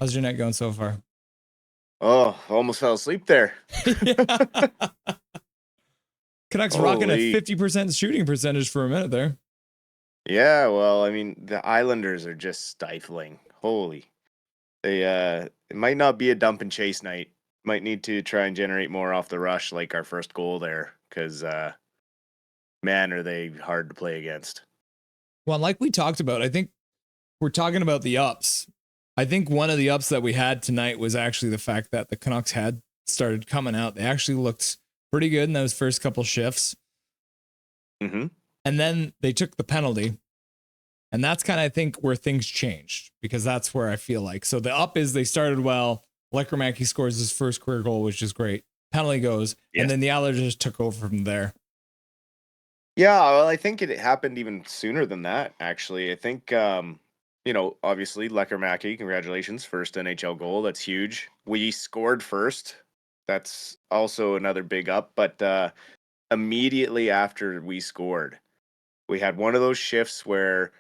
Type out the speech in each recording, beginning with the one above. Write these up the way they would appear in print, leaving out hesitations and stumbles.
How's your night going so far? Oh, almost fell asleep there. Canucks rocking a 50% shooting percentage for a minute there. Yeah, well, I mean, the Islanders are just stifling. Holy. It might not be a dump and chase night. Might need to try and generate more off the rush like our first goal there, because man, are they hard to play against. Well, like we talked about, I think we're talking about the ups. I think one of the ups that we had tonight was actually the fact that the Canucks had started coming out. They actually looked pretty good in those first couple shifts. Mm-hmm. And then they took the penalty. And that's kind of, I think, where things changed, because that's where I feel like. So the up is they started well. Lekkerimäki scores his first career goal, which is great. Penalty goes. Yes. And then the Islanders just took over from there. Yeah, well, I think it happened even sooner than that, actually. I think, obviously, Lekkerimäki, congratulations, first NHL goal. That's huge. We scored first. That's also another big up. But immediately after we scored, we had one of those shifts where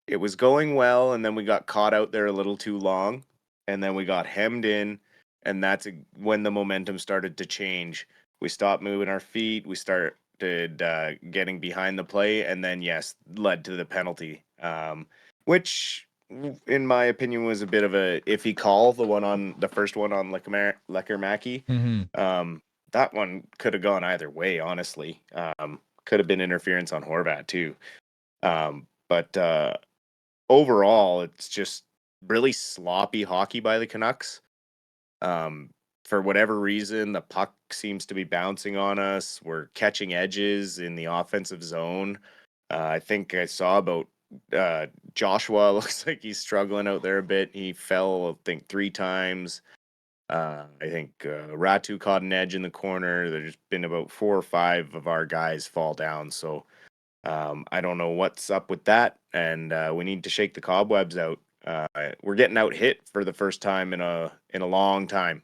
it was going well, and then we got caught out there a little too long, and then we got hemmed in, and that's when the momentum started to change. We stopped moving our feet. We started getting behind the play, and then, yes, led to the penalty, which, in my opinion, was a bit of a iffy call, the first one on Lekkerimäki. Mm-hmm. That one could have gone either way, honestly. Could have been interference on Horvat, too. But overall, it's just really sloppy hockey by the Canucks. For whatever reason, the puck seems to be bouncing on us. We're catching edges in the offensive zone. I think I saw about Joshua. Looks like he's struggling out there a bit. He fell, I think, 3 times. I think Ratu caught an edge in the corner. There's been about 4 or 5 of our guys fall down. So I don't know what's up with that, and we need to shake the cobwebs out. We're getting out hit for the first time in a long time.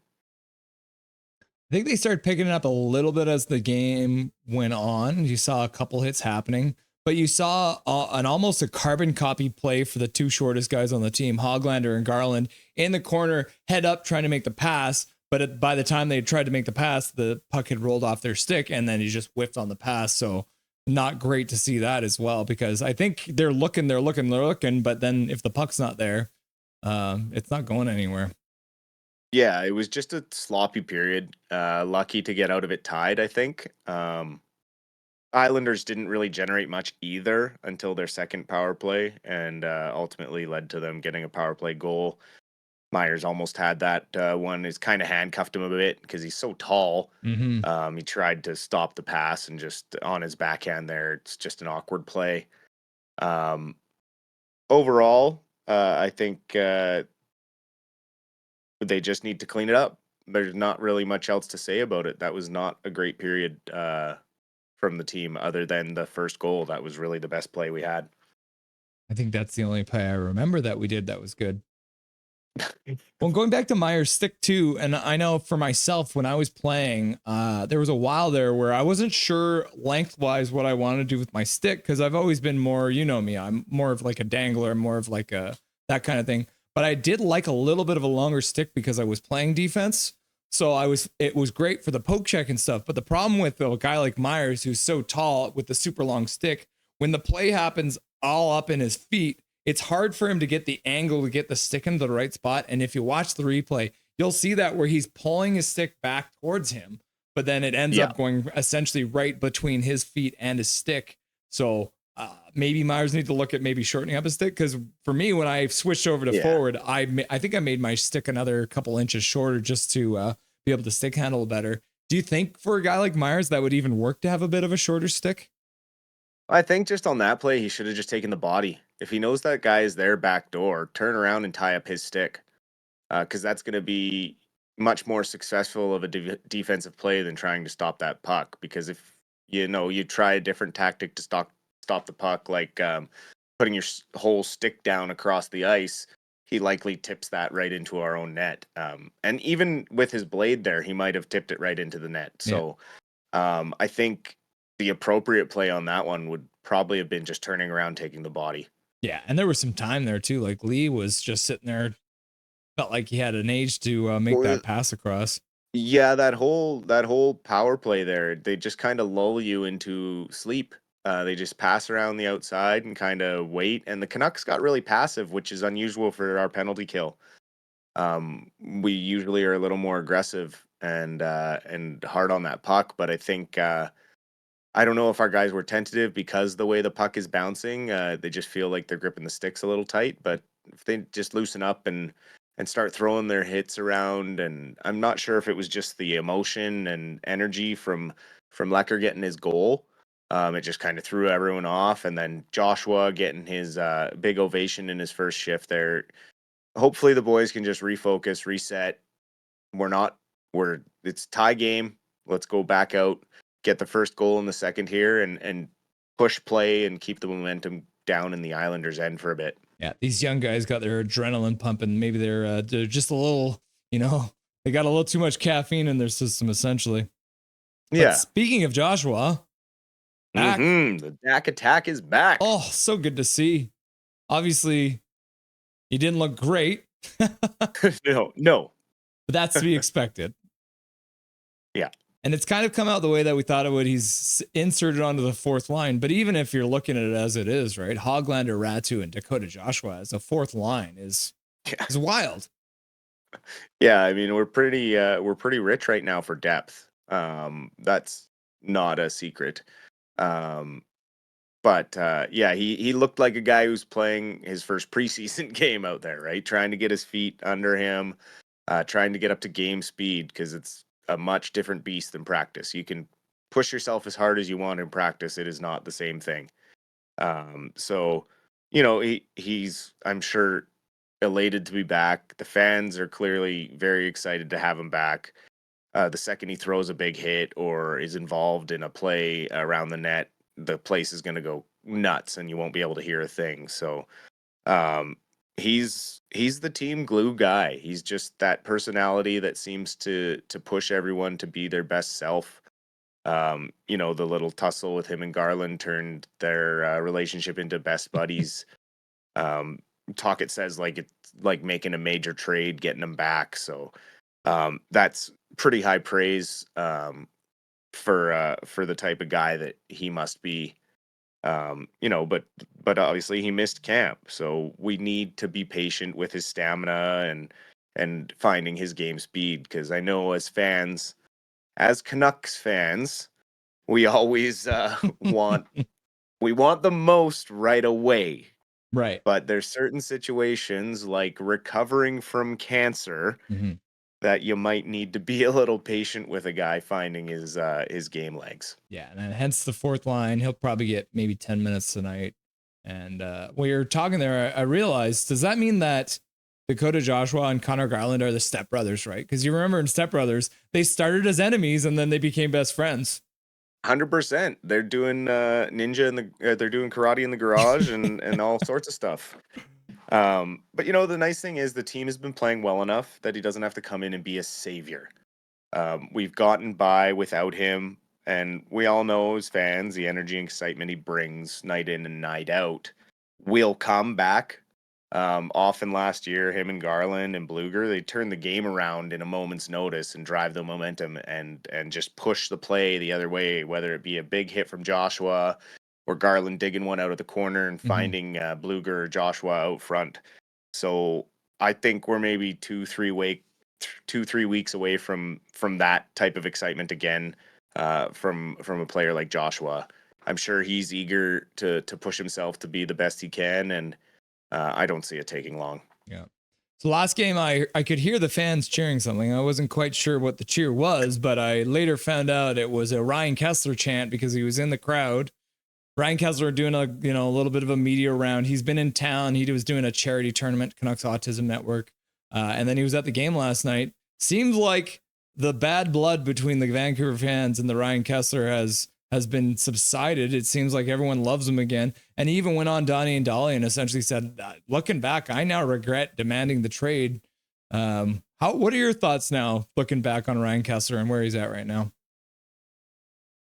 I think they started picking it up a little bit as the game went on. You saw a couple hits happening, but you saw an almost a carbon copy play for the 2 shortest guys on the team, Hoglander and Garland, in the corner, head up, trying to make the pass. But by the time they tried to make the pass, the puck had rolled off their stick, and then he just whiffed on the pass. So not great to see that as well, because I think they're looking, but then if the puck's not there, it's not going anywhere. Yeah, it was just a sloppy period. Lucky to get out of it tied, I think. Islanders didn't really generate much either until their second power play, and ultimately led to them getting a power play goal. Myers almost had that one. Is kind of handcuffed him a bit because he's so tall. Mm-hmm. He tried to stop the pass, and just on his backhand there, it's just an awkward play. Overall, I think they just need to clean it up. There's not really much else to say about it. That was not a great period from the team, other than the first goal. That was really the best play we had. I think that's the only play I remember that we did that was good. Well, going back to Myers' stick too, and I know for myself when I was playing, there was a while there where I wasn't sure lengthwise what I wanted to do with my stick, because I've always been more, you know me, I'm more of like a dangler, more of like a that kind of thing. But I did like a little bit of a longer stick because I was playing defense. So it was great for the poke check and stuff. But the problem with a guy like Myers, who's so tall with the super long stick, when the play happens all up in his feet, it's hard for him to get the angle to get the stick into the right spot. And if you watch the replay, you'll see that where he's pulling his stick back towards him, but then it ends up going essentially right between his feet and his stick. So maybe Myers needs to look at maybe shortening up his stick, because for me, when I switched over to forward, I think I made my stick another couple inches shorter just to be able to stick handle better. Do you think for a guy like Myers that would even work to have a bit of a shorter stick? I think just on that play, he should have just taken the body. If he knows that guy is there back door, turn around and tie up his stick, because that's going to be much more successful of a defensive play than trying to stop that puck. Because if you try a different tactic to stop the puck, like putting your whole stick down across the ice, he likely tips that right into our own net. And even with his blade there, he might have tipped it right into the net. So I think the appropriate play on that one would probably have been just turning around, taking the body. Yeah, and there was some time there too. Like Lee was just sitting there felt like he had an age to make Well, that pass across. yeah, that whole power play there, they just kind of lull you into sleep. They just pass around the outside and kind of wait, and the Canucks got really passive, which is unusual for our penalty kill. We usually are a little more aggressive and hard on that puck, but I think I don't know if our guys were tentative because the way the puck is bouncing, they just feel like they're gripping the sticks a little tight. But if they just loosen up and start throwing their hits around, and I'm not sure if it was just the emotion and energy from Lecker getting his goal. It just kind of threw everyone off, and then Joshua getting his big ovation in his first shift there. Hopefully, the boys can just refocus, reset. We're not we're it's tie game. Let's go back out, get the first goal in the second here, and push play and keep the momentum down in the Islanders' end for a bit. Yeah, these young guys got their adrenaline pumping. Maybe they're just a little, they got a little too much caffeine in their system, essentially. But Yeah. speaking of Joshua, back. The Dak attack is back. Oh, so good to see. Obviously, he didn't look great, but No. that's to be expected. Yeah. And it's kind of come out the way that we thought it would. He's inserted onto the fourth line. But even if you're looking at it as it is, right? Hoglander, Ratu, and Dakota Joshua as a fourth line is wild. Yeah, I mean we're pretty rich right now for depth. That's not a secret. Um, but yeah, he looked like a guy who's playing his first preseason game out there, right? Trying to get his feet under him, trying to get up to game speed because it's a much different beast than practice. You can push yourself as hard as you want in practice. It is not the same thing. So he's I'm sure elated to be back. The fans are clearly very excited to have him back. The second he throws a big hit or is involved in a play around the net, the place is going to go nuts and you won't be able to hear a thing. So um, he's the team glue guy. He's just that personality that seems to push everyone to be their best self. The little tussle with him and Garland turned their relationship into best buddies. Um, Talkett says like it's like making a major trade, getting him back. So that's pretty high praise for the type of guy that he must be. But obviously he missed camp, so we need to be patient with his stamina and finding his game speed. Because I know as Canucks fans, we always want the most right away. Right. But there's certain situations like recovering from cancer Mm-hmm. that you might need to be a little patient with a guy finding his game legs. Yeah, and then hence the fourth line. He'll probably get maybe 10 minutes tonight. And when you're talking there, I realized, does that mean that Dakota Joshua and Connor Garland are the stepbrothers, right? Because you remember in Step Brothers, they started as enemies and then they became best friends. 100%. They're doing ninja they're doing karate in the garage and all sorts of stuff. But the nice thing is the team has been playing well enough that he doesn't have to come in and be a savior. We've gotten by without him, and we all know as fans the energy and excitement he brings night in and night out will come back. Often last year, him and Garland and Bluger, they turned the game around in a moment's notice and drive the momentum and just push the play the other way, whether it be a big hit from Joshua or Garland digging one out of the corner and finding Bluger or Joshua out front. So I think we're maybe 2-3 weeks away from that type of excitement again from a player like Joshua. I'm sure he's eager to push himself to be the best he can, and I don't see it taking long. Yeah. So last game, I could hear the fans cheering something. I wasn't quite sure what the cheer was, but I later found out it was a Ryan Kesler chant because he was in the crowd. Ryan Kesler doing a little bit of a media round. He's been in town. He was doing a charity tournament, Canucks Autism Network, and then he was at the game last night. Seems like the bad blood between the Vancouver fans and the Ryan Kesler has been subsided. It seems like everyone loves him again. And he even went on Donnie and Dolly and essentially said, looking back, I now regret demanding the trade. What are your thoughts now, looking back on Ryan Kesler and where he's at right now?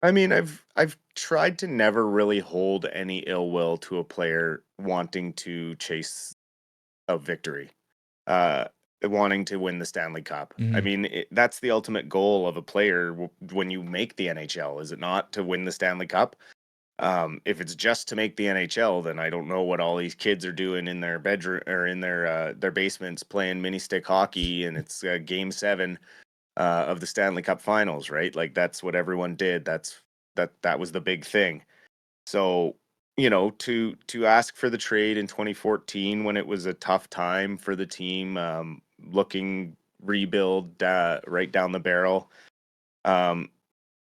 I mean, I've tried to never really hold any ill will to a player wanting to chase a victory. wanting to win the Stanley Cup. I Mhm. mean, that's the ultimate goal of a player when you make the NHL, is it not, to win the Stanley Cup? If it's just to make the NHL, then I don't know what all these kids are doing in their bedroom or in their basements playing mini stick hockey, and it's Game 7 of the Stanley Cup Finals, right? Like that's what everyone did. That was the big thing. So, to ask for the trade in 2014 when it was a tough time for the team, looking rebuild right down the barrel, um,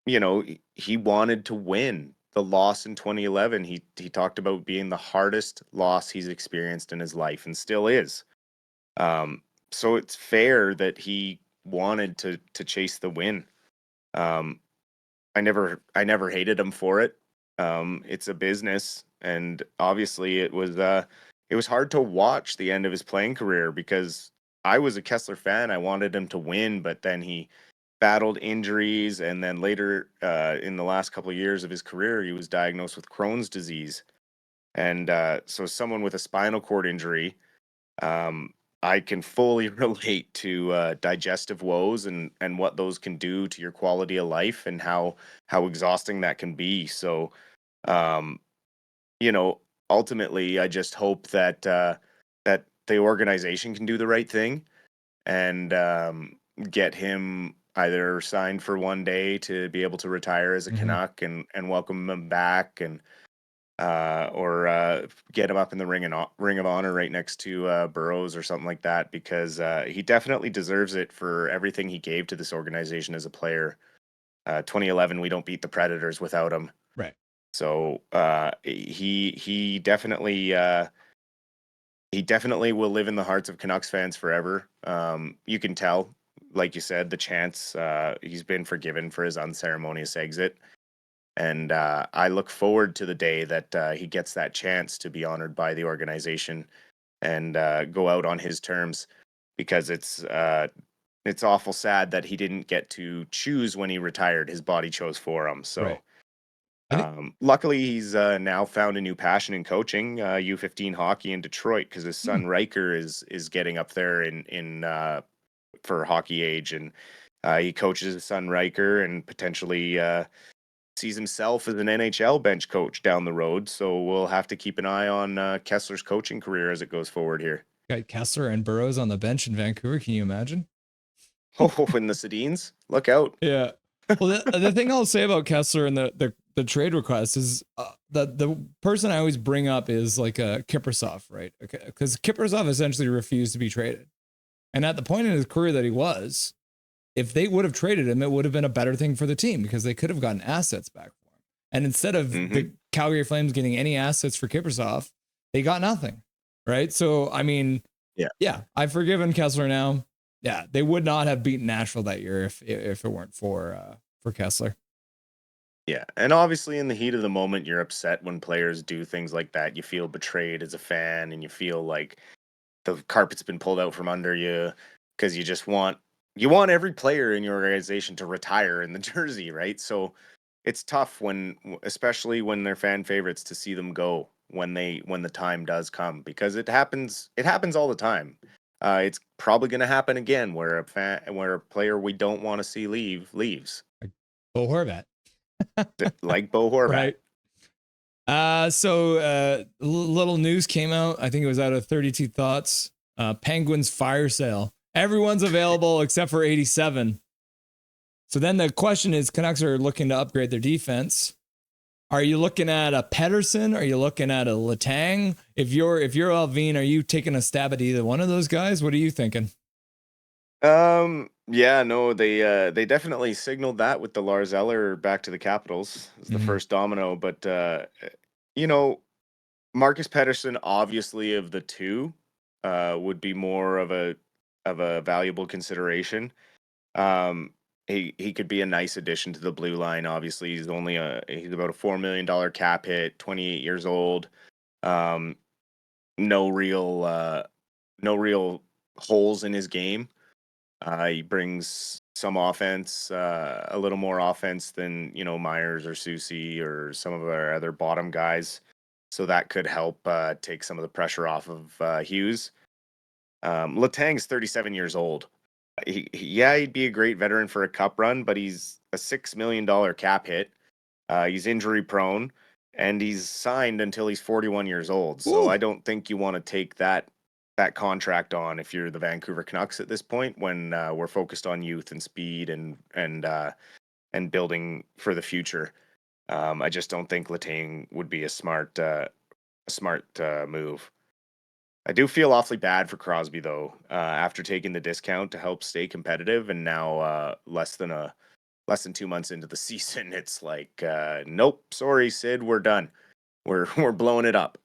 he wanted to win. The loss in 2011, he talked about being the hardest loss he's experienced in his life and still is. Um, so it's fair that he wanted to chase the win. Um, I never hated him for it. It's a business, and obviously it was hard to watch the end of his playing career because I was a Kesler fan. I wanted him to win, but then he battled injuries, and then later in the last couple of years of his career, he was diagnosed with Crohn's disease. And so, someone with a spinal cord injury, um, I can fully relate to digestive woes and what those can do to your quality of life and how exhausting that can be. So, um, you know, ultimately, I just hope that the organization can do the right thing and get him either signed for one day to be able to retire as a Mhm. Canuck and welcome him back, and or get him up in the ring of honor right next to Burrows or something like that, because he definitely deserves it for everything he gave to this organization as a player. 2011, we don't beat the Predators without him, Right. so he definitely will live in the hearts of Canucks fans forever. You can tell, like you said, the chance he's been forgiven for his unceremonious exit. And I look forward to the day that he gets that chance to be honored by the organization and go out on his terms, because it's awful sad that he didn't get to choose when he retired. His body chose for him. So Right. I think luckily, he's now found a new passion in coaching U15 hockey in Detroit, because his hmm, son Riker is getting up there in for hockey age, and he coaches his son Riker and potentially sees himself as an NHL bench coach down the road. So we'll have to keep an eye on Kessler's coaching career as it goes forward here. got Kessler and Burrows on the bench in Vancouver. Can you imagine? Oh, and the Sedins, look out! Yeah. Well, the thing I'll say about Kessler and the trade request is the person I always bring up is like Kiprasov, right? Because Kiprasov essentially refused to be traded, and at the point in his career that he was, if they would have traded him, it would have been a better thing for the team because they could have gotten assets back for him. And instead of Hmm. the Calgary Flames getting any assets for Kiprasov, they got nothing, right? So I mean, Yeah. yeah, I've forgiven Kessler now. Yeah, they would not have beaten Nashville that year if it weren't for Kessler. Yeah, and obviously in the heat of the moment, you're upset when players do things like that. You feel betrayed as a fan, and you feel like the carpet's been pulled out from under you, because you want every player in your organization to retire in the jersey, right? So it's tough especially when they're fan favorites, to see them go when the time does come, because it happens all the time. It's probably going to happen again where a player we don't want to see leaves, Like Bo Horvat, like Bo Horvat. right? Little news came out. I think it was out of 32 Thoughts. Penguins fire sale. Everyone's available except for 87. So then the question is, Canucks are looking to upgrade their defense. Are you looking at a Pedersen? Are you looking at a Letang? If you're Alvin, are you taking a stab at either one of those guys? What are you thinking? Yeah, no, they definitely signaled that with the Lars Eller back to the Capitals as the Mhm. first domino, but you know, Marcus Pedersen, obviously, of the two, would be more of a valuable consideration. He could be a nice addition to the blue line. Obviously, he's about a $4 million cap hit, 28 years old. Um, no real no real holes in his game. He brings some offense, a little more offense than Myers or Susie or some of our other bottom guys. So that could help take some of the pressure off of Hughes. Letang's 37 years old. He'd be a great veteran for a cup run, but he's a $6 million cap hit. He's injury prone, and he's signed until he's 41 years old. So Ooh. I don't think you want to take that contract on if you're the Vancouver Canucks at this point, when we're focused on youth and speed and building for the future. I just don't think Letang would be a smart move. I do feel awfully bad for Crosby though, after taking the discount to help stay competitive, and now less than 2 months into the season, it's like, nope, sorry, Sid, we're done. We're blowing it up.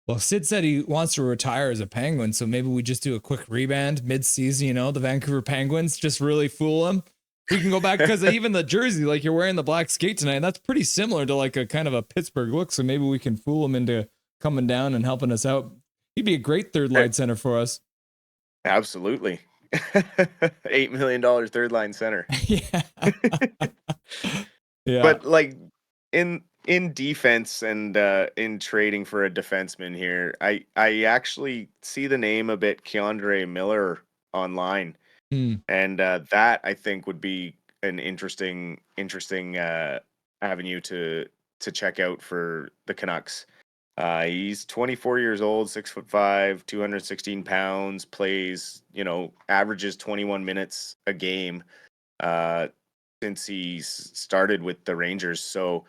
Well, Sid said he wants to retire as a Penguin, so maybe we just do a quick reband mid-season. You know, the Vancouver Penguins, just really fool him. We can go back, because even the jersey, like you're wearing the black skate tonight, that's pretty similar to like a kind of a Pittsburgh look. So maybe we can fool him into coming down and helping us out. He'd be a great third line center for us. Absolutely. $8 million third line center. Yeah. Yeah. But like in defense and in trading for a defenseman here, I actually see the name a bit, Keandre Miller, online. And that I think would be an interesting avenue to check out for the Canucks. He's 24 years old, 6'5", 216 pounds, plays, averages 21 minutes a game since he's started with the Rangers. So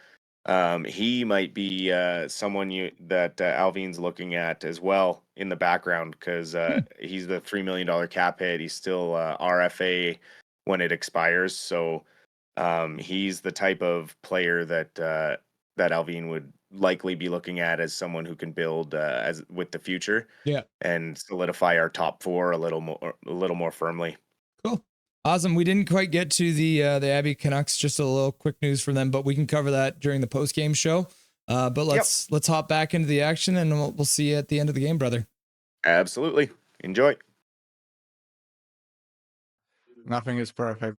he might be someone that Alvin's looking at as well in the background, because he's the $3 million cap hit. He's still RFA when it expires. So he's the type of player that Alvin would likely be looking at as someone who can build as with the future. Yeah. And solidify our top four a little more firmly. Cool. Awesome. We didn't quite get to the Abbey Canucks, just a little quick news from them, but we can cover that during the post-game show. But let's hop back into the action, and we'll see you at the end of the game, brother. Absolutely. Enjoy. Nothing is perfect.